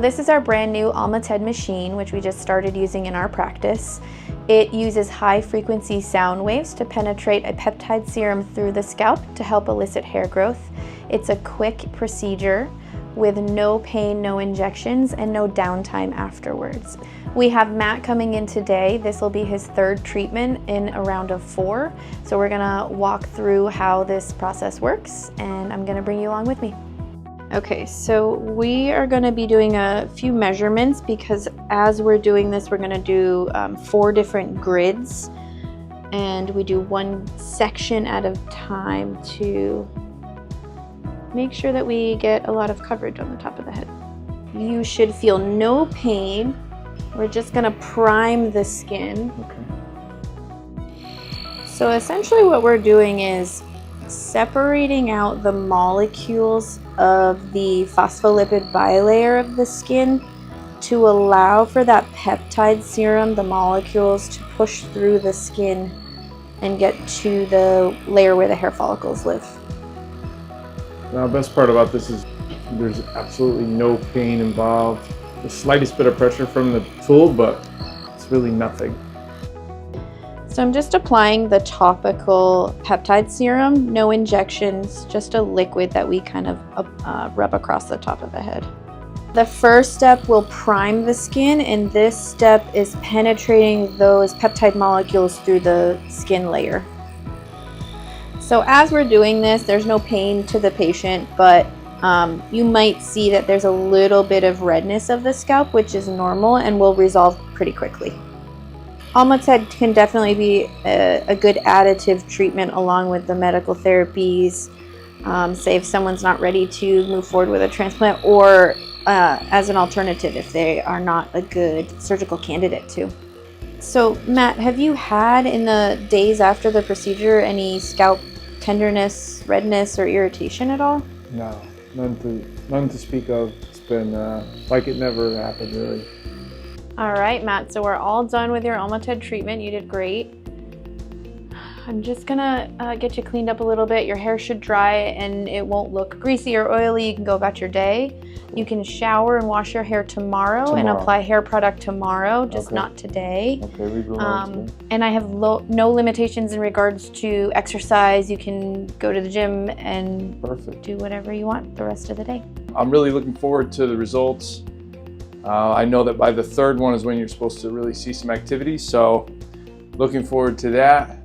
This is our brand new Alma TED machine, which we just started using in our practice. It uses high frequency sound waves to penetrate a peptide serum through the scalp to help elicit hair growth. It's a quick procedure with no pain, no injections, and no downtime afterwards. We have Matt coming in today. This will be his third treatment in a round of 4. So we're gonna walk through how this process works, and I'm gonna bring you along with me. Okay, so we are going to be doing a few measurements because as we're doing this, we're going to do 4 different grids, and we do one section at a time to make sure that we get a lot of coverage on the top of the head. You should feel no pain. We're just going to prime the skin. Okay. So essentially what we're doing is separating out the molecules of the phospholipid bilayer of the skin to allow for that peptide serum, the molecules, to push through the skin and get to the layer where the hair follicles live. Now, the best part about this is there's absolutely no pain involved. The slightest bit of pressure from the tool, but it's really nothing. So I'm just applying the topical peptide serum, no injections, just a liquid that we kind of rub across the top of the head. The first step will prime the skin, and this step is penetrating those peptide molecules through the skin layer. So as we're doing this, there's no pain to the patient, but you might see that there's a little bit of redness of the scalp, which is normal and will resolve pretty quickly. Alma TED can definitely be a good additive treatment along with the medical therapies, say if someone's not ready to move forward with a transplant, or as an alternative if they are not a good surgical candidate too. So Matt, have you had in the days after the procedure any scalp tenderness, redness, or irritation at all? No, none to speak of. It's been like it never happened, really. All right, Matt, so we're all done with your Alma TED treatment. You did great. I'm just gonna get you cleaned up a little bit. Your hair should dry and it won't look greasy or oily. You can go about your day. You can shower and wash your hair tomorrow. And apply hair product tomorrow, just not today. Okay, and I have no limitations in regards to exercise. You can go to the gym and do whatever you want the rest of the day. I'm really looking forward to the results. I know that by the 3rd one is when you're supposed to really see some activity, so looking forward to that.